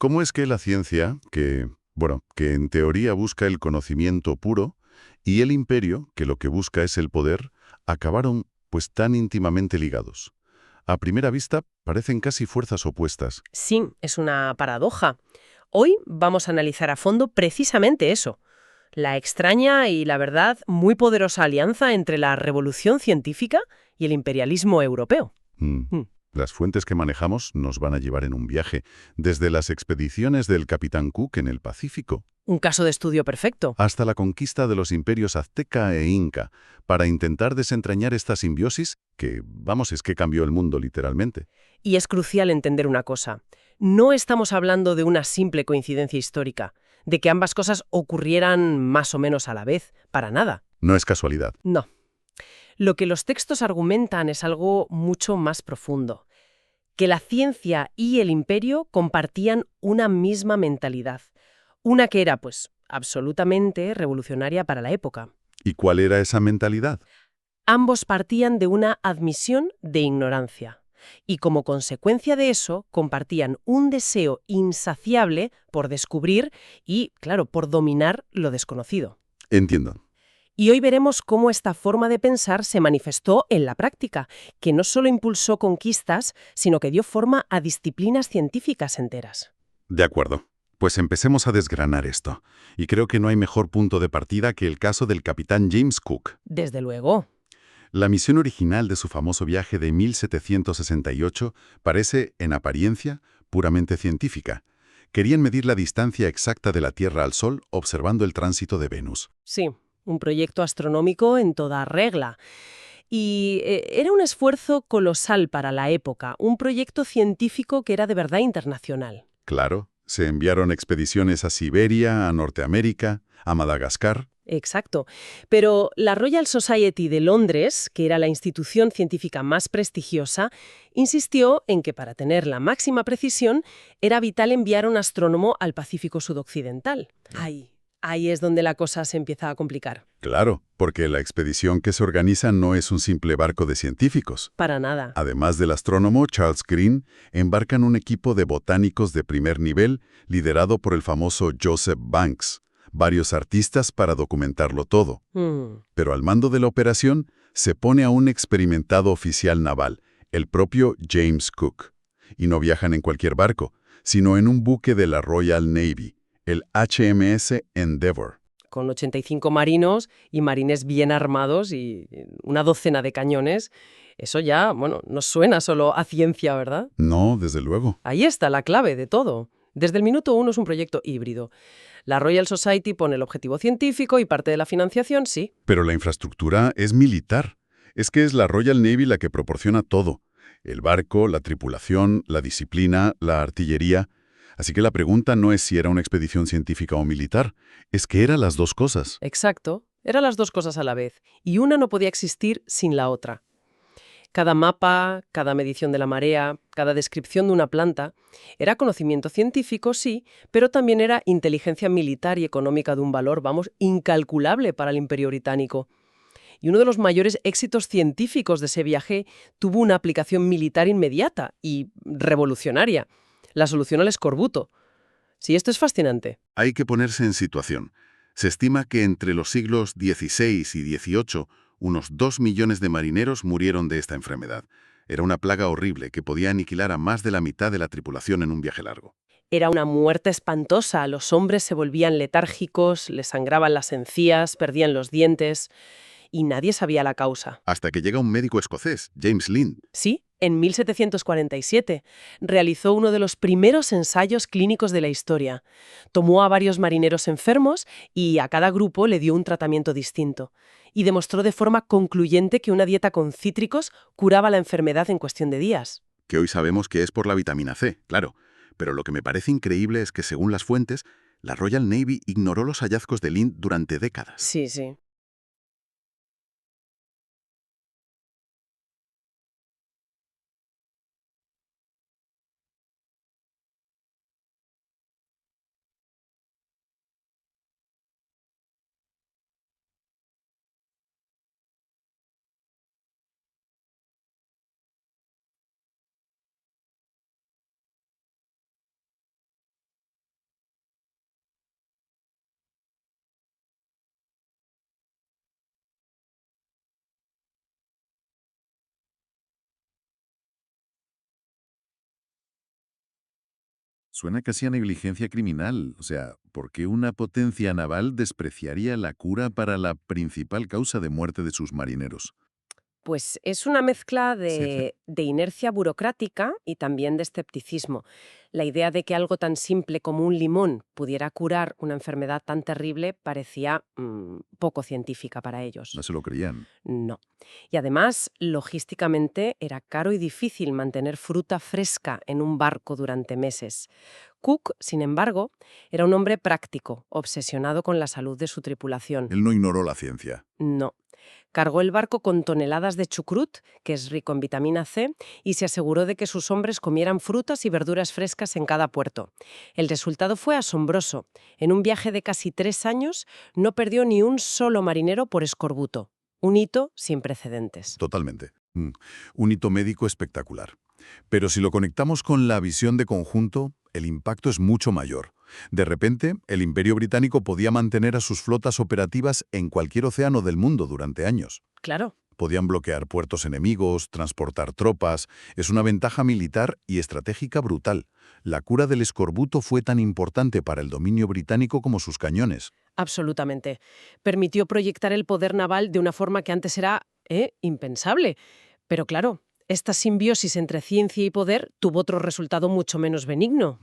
¿Cómo es que la ciencia, que en teoría busca el conocimiento puro, y el imperio, que lo que busca es el poder, acabaron pues tan íntimamente ligados? A primera vista parecen casi fuerzas opuestas. Sí, es una paradoja. Hoy vamos a analizar a fondo precisamente eso, la extraña y, la verdad, muy poderosa alianza entre la revolución científica y el imperialismo europeo. Mm. Mm. Las fuentes que manejamos nos van a llevar en un viaje, desde las expediciones del Capitán Cook en el Pacífico Un caso de estudio perfecto. hasta la conquista de los imperios azteca e inca, para intentar desentrañar esta simbiosis que, es que cambió el mundo literalmente. Y es crucial entender una cosa. No estamos hablando de una simple coincidencia histórica, de que ambas cosas ocurrieran más o menos a la vez, para nada. No es casualidad. No. Lo que los textos argumentan es algo mucho más profundo, que la ciencia y el imperio compartían una misma mentalidad, una que era, pues, absolutamente revolucionaria para la época. ¿Y cuál era esa mentalidad? Ambos partían de una admisión de ignorancia, y como consecuencia de eso compartían un deseo insaciable por descubrir y, claro, por dominar lo desconocido. Entiendo. Y hoy veremos cómo esta forma de pensar se manifestó en la práctica, que no solo impulsó conquistas, sino que dio forma a disciplinas científicas enteras. De acuerdo. Pues empecemos a desgranar esto. Y creo que no hay mejor punto de partida que el caso del capitán James Cook. Desde luego. La misión original de su famoso viaje de 1768 parece, en apariencia, puramente científica. Querían medir la distancia exacta de la Tierra al Sol observando el tránsito de Venus. Sí, un proyecto astronómico en toda regla. Y era un esfuerzo colosal para la época, un proyecto científico que era de verdad internacional. Claro, se enviaron expediciones a Siberia, a Norteamérica, a Madagascar. Exacto. Pero la Royal Society de Londres, que era la institución científica más prestigiosa, insistió en que para tener la máxima precisión era vital enviar un astrónomo al Pacífico Sudoccidental. Ahí es donde la cosa se empieza a complicar. Claro, porque la expedición que se organiza no es un simple barco de científicos. Para nada. Además del astrónomo Charles Green, embarcan un equipo de botánicos de primer nivel liderado por el famoso Joseph Banks, varios artistas para documentarlo todo. Mm. Pero al mando de la operación se pone a un experimentado oficial naval, el propio James Cook. Y no viajan en cualquier barco, sino en un buque de la Royal Navy, el HMS Endeavour. Con 85 marinos y marines bien armados y una docena de cañones, eso ya, bueno, no suena solo a ciencia, ¿verdad? No, desde luego. Ahí está la clave de todo. Desde el minuto uno es un proyecto híbrido. La Royal Society pone el objetivo científico y parte de la financiación, sí. Pero la infraestructura es militar. Es que es la Royal Navy la que proporciona todo. El barco, la tripulación, la disciplina, la artillería. Así que la pregunta no es si era una expedición científica o militar, es que era las dos cosas. Exacto. Eran las dos cosas a la vez, y una no podía existir sin la otra. Cada mapa, cada medición de la marea, cada descripción de una planta, era conocimiento científico, sí, pero también era inteligencia militar y económica de un valor, incalculable para el Imperio Británico. Y uno de los mayores éxitos científicos de ese viaje tuvo una aplicación militar inmediata y revolucionaria, la solución al escorbuto. Sí, esto es fascinante. Hay que ponerse en situación. Se estima que entre los siglos XVI y XVIII, unos 2 millones de marineros murieron de esta enfermedad. Era una plaga horrible que podía aniquilar a más de la mitad de la tripulación en un viaje largo. Era una muerte espantosa, los hombres se volvían letárgicos, les sangraban las encías, perdían los dientes, y nadie sabía la causa. Hasta que llega un médico escocés, James Lind. Sí, en 1747 realizó uno de los primeros ensayos clínicos de la historia. Tomó a varios marineros enfermos y a cada grupo le dio un tratamiento distinto. Y demostró de forma concluyente que una dieta con cítricos curaba la enfermedad en cuestión de días. Que hoy sabemos que es por la vitamina C, claro. Pero lo que me parece increíble es que, según las fuentes, la Royal Navy ignoró los hallazgos de Lind durante décadas. Sí, sí. Suena casi a negligencia criminal. O sea, ¿por qué una potencia naval despreciaría la cura para la principal causa de muerte de sus marineros? Pues es una mezcla Sí. de inercia burocrática y también de escepticismo. La idea de que algo tan simple como un limón pudiera curar una enfermedad tan terrible parecía poco científica para ellos. No se lo creían. No. Y además, logísticamente era caro y difícil mantener fruta fresca en un barco durante meses. Cook, sin embargo, era un hombre práctico, obsesionado con la salud de su tripulación. Él no ignoró la ciencia. No. Cargó el barco con toneladas de chucrut, que es rico en vitamina C, y se aseguró de que sus hombres comieran frutas y verduras frescas en cada puerto. El resultado fue asombroso. En un viaje de casi 3 años, no perdió ni un solo marinero por escorbuto. Un hito sin precedentes. Totalmente. Un hito médico espectacular. Pero si lo conectamos con la visión de conjunto, el impacto es mucho mayor. De repente, el Imperio Británico podía mantener a sus flotas operativas en cualquier océano del mundo durante años. Claro. Podían bloquear puertos enemigos, transportar tropas. Es una ventaja militar y estratégica brutal. La cura del escorbuto fue tan importante para el dominio británico como sus cañones. Absolutamente. Permitió proyectar el poder naval de una forma que antes era impensable. Pero claro, esta simbiosis entre ciencia y poder tuvo otro resultado mucho menos benigno.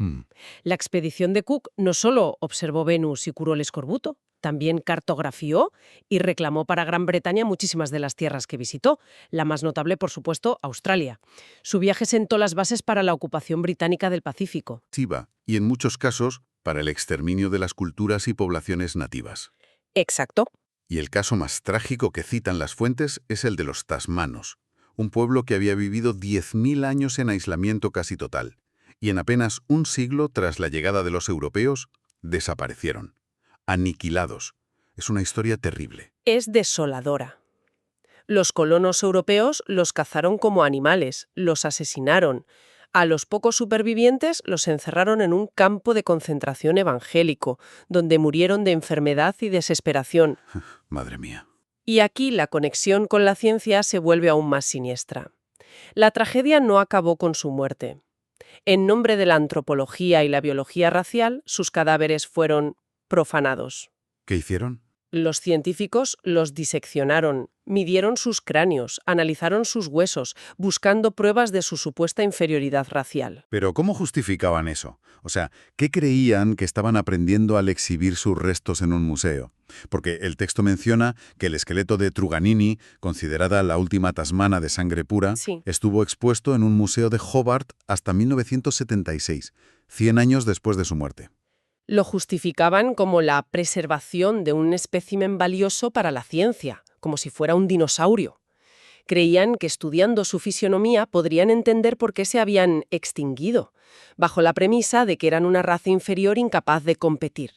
La expedición de Cook no solo observó Venus y curó el escorbuto, también cartografió y reclamó para Gran Bretaña muchísimas de las tierras que visitó, la más notable, por supuesto, Australia. Su viaje sentó las bases para la ocupación británica del Pacífico. Y en muchos casos, para el exterminio de las culturas y poblaciones nativas. Exacto. Y el caso más trágico que citan las fuentes es el de los tasmanos, un pueblo que había vivido 10.000 años en aislamiento casi total, y en apenas un siglo tras la llegada de los europeos, desaparecieron. Aniquilados. Es una historia terrible. Es desoladora. Los colonos europeos los cazaron como animales, los asesinaron. A los pocos supervivientes los encerraron en un campo de concentración evangélico, donde murieron de enfermedad y desesperación. Madre mía. Y aquí la conexión con la ciencia se vuelve aún más siniestra. La tragedia no acabó con su muerte. En nombre de la antropología y la biología racial, sus cadáveres fueron profanados. ¿Qué hicieron? Los científicos los diseccionaron, midieron sus cráneos, analizaron sus huesos, buscando pruebas de su supuesta inferioridad racial. ¿Pero cómo justificaban eso? O sea, ¿qué creían que estaban aprendiendo al exhibir sus restos en un museo? Porque el texto menciona que el esqueleto de Truganini, considerada la última tasmana de sangre pura, Sí. estuvo expuesto en un museo de Hobart hasta 1976, 100 años después de su muerte. Lo justificaban como la preservación de un espécimen valioso para la ciencia, como si fuera un dinosaurio. Creían que estudiando su fisionomía podrían entender por qué se habían extinguido, bajo la premisa de que eran una raza inferior incapaz de competir.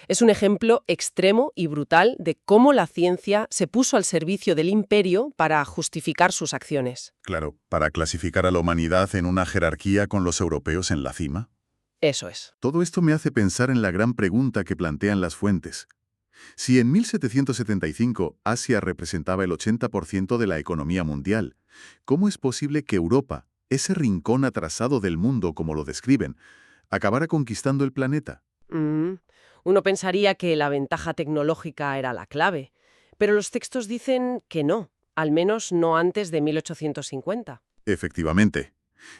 Es un ejemplo extremo y brutal de cómo la ciencia se puso al servicio del imperio para justificar sus acciones. Claro, para clasificar a la humanidad en una jerarquía con los europeos en la cima. Eso es. Todo esto me hace pensar en la gran pregunta que plantean las fuentes. Si en 1775 Asia representaba el 80% de la economía mundial, ¿cómo es posible que Europa, ese rincón atrasado del mundo como lo describen, acabara conquistando el planeta? Uno pensaría que la ventaja tecnológica era la clave, pero los textos dicen que no, al menos no antes de 1850. Efectivamente,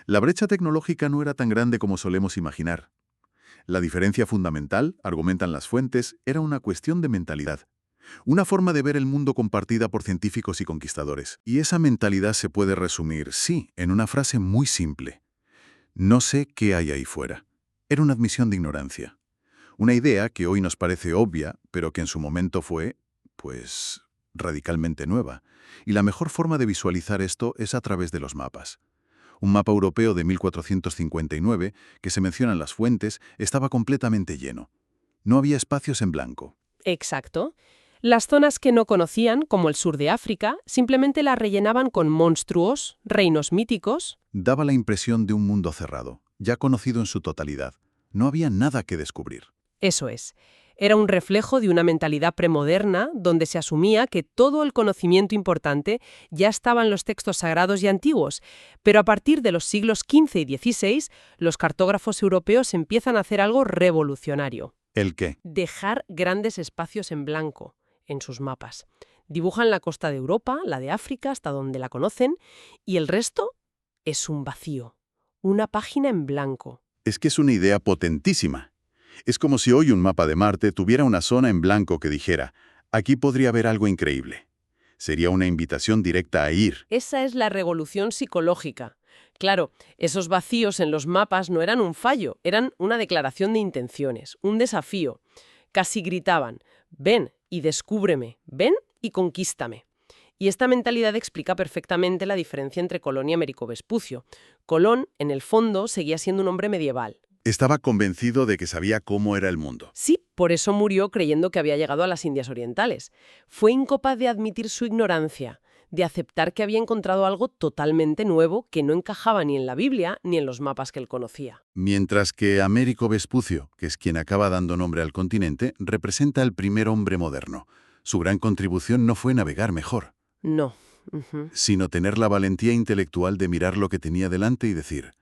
la brecha tecnológica no era tan grande como solemos imaginar. La diferencia fundamental, argumentan las fuentes, era una cuestión de mentalidad. Una forma de ver el mundo compartida por científicos y conquistadores. Y esa mentalidad se puede resumir, sí, en una frase muy simple. No sé qué hay ahí fuera. Era una admisión de ignorancia. Una idea que hoy nos parece obvia, pero que en su momento fue, pues, radicalmente nueva. Y la mejor forma de visualizar esto es a través de los mapas. Un mapa europeo de 1459, que se menciona en las fuentes, estaba completamente lleno. No había espacios en blanco. Exacto. Las zonas que no conocían, como el sur de África, simplemente las rellenaban con monstruos, reinos míticos. Daba la impresión de un mundo cerrado, ya conocido en su totalidad. No había nada que descubrir. Eso es. Era un reflejo de una mentalidad premoderna donde se asumía que todo el conocimiento importante ya estaba en los textos sagrados y antiguos, pero a partir de los siglos XV y XVI, los cartógrafos europeos empiezan a hacer algo revolucionario. ¿El qué? Dejar grandes espacios en blanco en sus mapas. Dibujan la costa de Europa, la de África, hasta donde la conocen, y el resto es un vacío, una página en blanco. Es que es una idea potentísima. Es como si hoy un mapa de Marte tuviera una zona en blanco que dijera, aquí podría haber algo increíble. Sería una invitación directa a ir. Esa es la revolución psicológica. Claro, esos vacíos en los mapas no eran un fallo, eran una declaración de intenciones, un desafío. Casi gritaban, ven y descúbreme, ven y conquístame. Y esta mentalidad explica perfectamente la diferencia entre Colón y Américo Vespucio. Colón, en el fondo, seguía siendo un hombre medieval. Estaba convencido de que sabía cómo era el mundo. Sí, por eso murió creyendo que había llegado a las Indias Orientales. Fue incapaz de admitir su ignorancia, de aceptar que había encontrado algo totalmente nuevo que no encajaba ni en la Biblia ni en los mapas que él conocía. Mientras que Américo Vespucio, que es quien acaba dando nombre al continente, representa al primer hombre moderno. Su gran contribución no fue navegar mejor, No. sino tener la valentía intelectual de mirar lo que tenía delante y decir,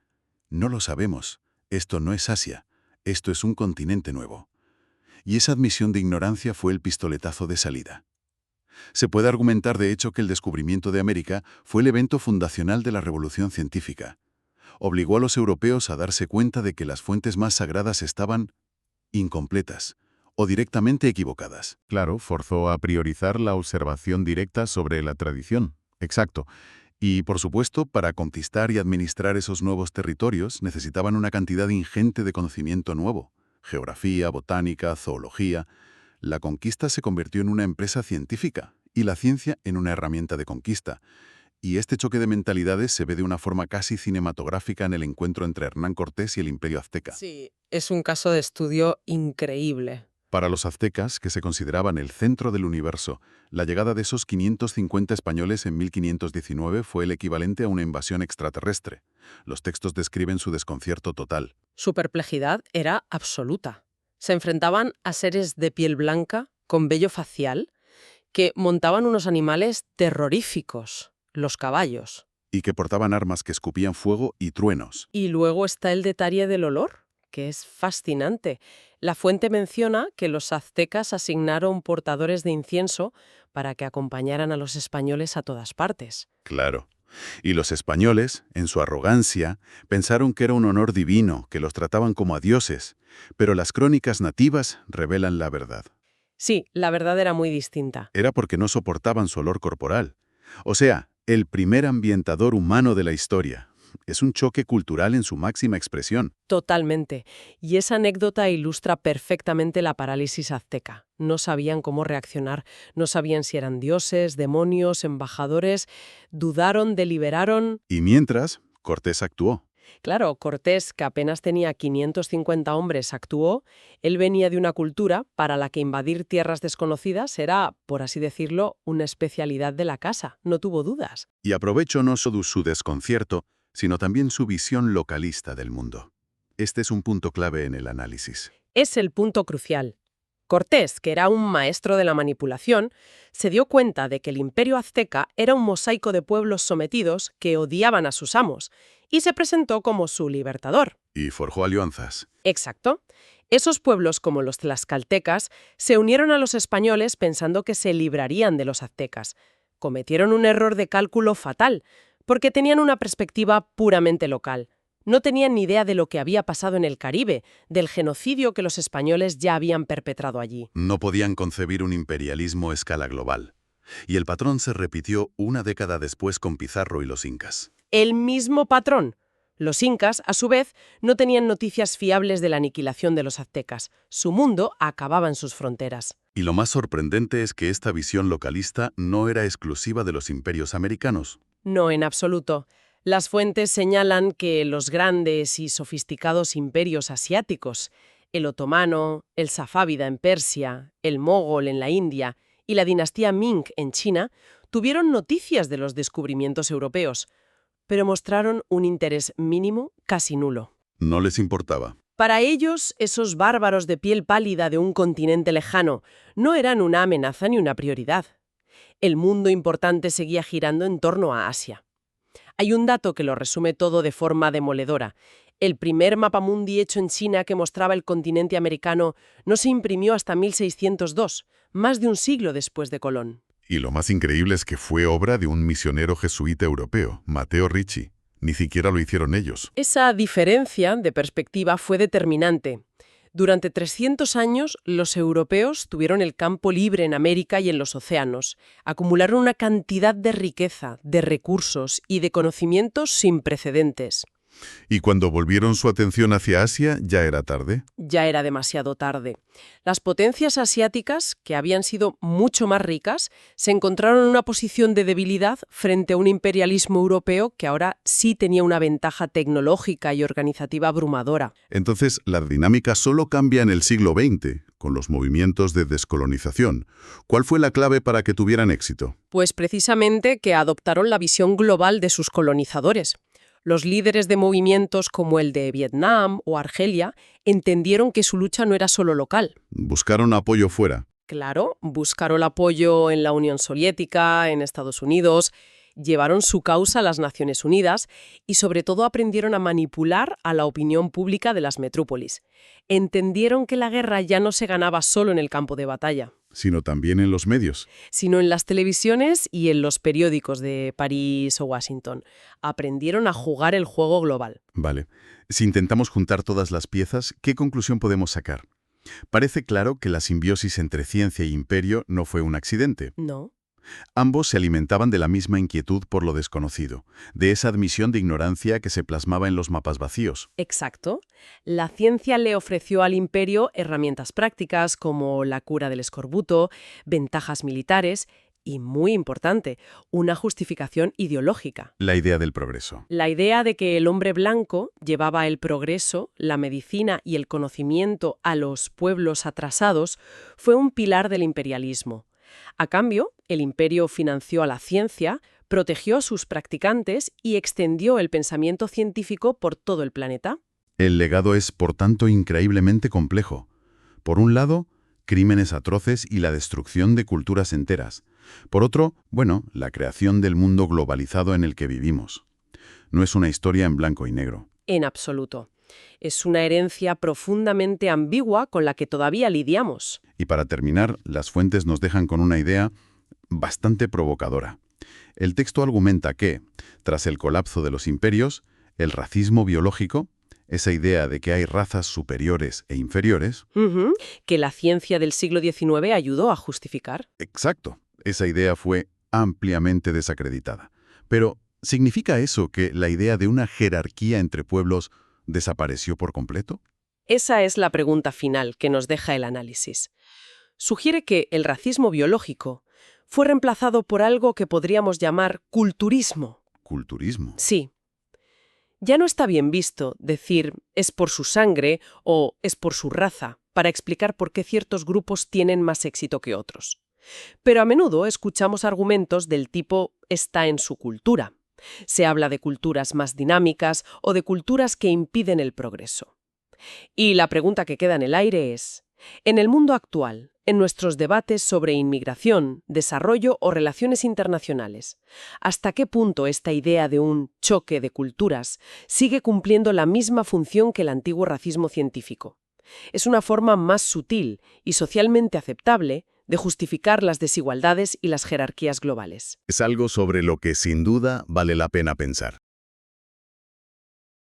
no lo sabemos, esto no es Asia, esto es un continente nuevo. Y esa admisión de ignorancia fue el pistoletazo de salida. Se puede argumentar, de hecho, que el descubrimiento de América fue el evento fundacional de la revolución científica. Obligó a los europeos a darse cuenta de que las fuentes más sagradas estaban incompletas o directamente equivocadas. Claro, forzó a priorizar la observación directa sobre la tradición. Exacto. Y, por supuesto, para conquistar y administrar esos nuevos territorios necesitaban una cantidad ingente de conocimiento nuevo. Geografía, botánica, zoología. La conquista se convirtió en una empresa científica y la ciencia en una herramienta de conquista. Y este choque de mentalidades se ve de una forma casi cinematográfica en el encuentro entre Hernán Cortés y el Imperio Azteca. Sí, es un caso de estudio increíble. Para los aztecas, que se consideraban el centro del universo, la llegada de esos 550 españoles en 1519 fue el equivalente a una invasión extraterrestre. Los textos describen su desconcierto total. Su perplejidad era absoluta. Se enfrentaban a seres de piel blanca, con vello facial, que montaban unos animales terroríficos, los caballos. Y que portaban armas que escupían fuego y truenos. Y luego está el detalle del olor, que es fascinante. La fuente menciona que los aztecas asignaron portadores de incienso para que acompañaran a los españoles a todas partes. Claro. Y los españoles, en su arrogancia, pensaron que era un honor divino, que los trataban como a dioses. Pero las crónicas nativas revelan la verdad. Sí, la verdad era muy distinta. Era porque no soportaban su olor corporal. O sea, el primer ambientador humano de la historia. Es un choque cultural en su máxima expresión. Totalmente. Y esa anécdota ilustra perfectamente la parálisis azteca. No sabían cómo reaccionar, no sabían si eran dioses, demonios, embajadores, dudaron, deliberaron. Y mientras, Cortés actuó. Claro, Cortés, que apenas tenía 550 hombres, actuó. Él venía de una cultura para la que invadir tierras desconocidas era, por así decirlo, una especialidad de la casa. No tuvo dudas. Y aprovechó no solo su desconcierto, sino también su visión localista del mundo. Este es un punto clave en el análisis. Es el punto crucial. Cortés, que era un maestro de la manipulación, se dio cuenta de que el imperio azteca era un mosaico de pueblos sometidos que odiaban a sus amos, y se presentó como su libertador. Y forjó alianzas. Exacto. Esos pueblos, como los tlaxcaltecas, se unieron a los españoles pensando que se librarían de los aztecas. Cometieron un error de cálculo fatal, porque tenían una perspectiva puramente local. No tenían ni idea de lo que había pasado en el Caribe, del genocidio que los españoles ya habían perpetrado allí. No podían concebir un imperialismo a escala global. Y el patrón se repitió una década después con Pizarro y los incas. El mismo patrón. Los incas, a su vez, no tenían noticias fiables de la aniquilación de los aztecas. Su mundo acababa en sus fronteras. Y lo más sorprendente es que esta visión localista no era exclusiva de los imperios americanos. No, en absoluto. Las fuentes señalan que los grandes y sofisticados imperios asiáticos, el otomano, el safávida en Persia, el mogol en la India y la dinastía Ming en China, tuvieron noticias de los descubrimientos europeos, pero mostraron un interés mínimo, casi nulo. No les importaba. Para ellos, esos bárbaros de piel pálida de un continente lejano no eran una amenaza ni una prioridad. El mundo importante seguía girando en torno a Asia. Hay un dato que lo resume todo de forma demoledora. El primer mapamundi hecho en China que mostraba el continente americano no se imprimió hasta 1602, más de un siglo después de Colón. Y lo más increíble es que fue obra de un misionero jesuita europeo, Matteo Ricci. Ni siquiera lo hicieron ellos. Esa diferencia de perspectiva fue determinante. Durante 300 años, los europeos tuvieron el campo libre en América y en los océanos. Acumularon una cantidad de riqueza, de recursos y de conocimientos sin precedentes. Y cuando volvieron su atención hacia Asia, ya era tarde. Ya era demasiado tarde. Las potencias asiáticas, que habían sido mucho más ricas, se encontraron en una posición de debilidad frente a un imperialismo europeo que ahora sí tenía una ventaja tecnológica y organizativa abrumadora. Entonces, la dinámica solo cambia en el siglo XX, con los movimientos de descolonización. ¿Cuál fue la clave para que tuvieran éxito? Pues precisamente que adoptaron la visión global de sus colonizadores. Los líderes de movimientos como el de Vietnam o Argelia entendieron que su lucha no era solo local. Buscaron apoyo fuera. Claro, buscaron apoyo en la Unión Soviética, en Estados Unidos, llevaron su causa a las Naciones Unidas y sobre todo aprendieron a manipular a la opinión pública de las metrópolis. Entendieron que la guerra ya no se ganaba solo en el campo de batalla, Sino también en los medios. sino en las televisiones y en los periódicos de París o Washington. Aprendieron a jugar el juego global. Vale. Si intentamos juntar todas las piezas, ¿qué conclusión podemos sacar? Parece claro que la simbiosis entre ciencia e imperio no fue un accidente. No. Ambos se alimentaban de la misma inquietud por lo desconocido, de esa admisión de ignorancia que se plasmaba en los mapas vacíos. Exacto. La ciencia le ofreció al imperio herramientas prácticas como la cura del escorbuto, ventajas militares y, muy importante, una justificación ideológica. La idea del progreso. La idea de que el hombre blanco llevaba el progreso, la medicina y el conocimiento a los pueblos atrasados fue un pilar del imperialismo. A cambio, el imperio financió a la ciencia, protegió a sus practicantes y extendió el pensamiento científico por todo el planeta. El legado es, por tanto, increíblemente complejo. Por un lado, crímenes atroces y la destrucción de culturas enteras. Por otro, la creación del mundo globalizado en el que vivimos. No es una historia en blanco y negro. En absoluto. Es una herencia profundamente ambigua con la que todavía lidiamos. Y para terminar, las fuentes nos dejan con una idea bastante provocadora. El texto argumenta que, tras el colapso de los imperios, el racismo biológico, esa idea de que hay razas superiores e inferiores... Que la ciencia del siglo XIX ayudó a justificar. Exacto. Esa idea fue ampliamente desacreditada. Pero, ¿significa eso que la idea de una jerarquía entre pueblos desapareció por completo? Esa es la pregunta final que nos deja el análisis. Sugiere que el racismo biológico fue reemplazado por algo que podríamos llamar culturismo. ¿Culturismo? Sí. Ya no está bien visto decir es por su sangre o es por su raza para explicar por qué ciertos grupos tienen más éxito que otros. Pero a menudo escuchamos argumentos del tipo está en su cultura. Se habla de culturas más dinámicas o de culturas que impiden el progreso. Y la pregunta que queda en el aire es, en el mundo actual, en nuestros debates sobre inmigración, desarrollo o relaciones internacionales, ¿hasta qué punto esta idea de un choque de culturas sigue cumpliendo la misma función que el antiguo racismo científico? Es una forma más sutil y socialmente aceptable de justificar las desigualdades y las jerarquías globales. Es algo sobre lo que sin duda vale la pena pensar.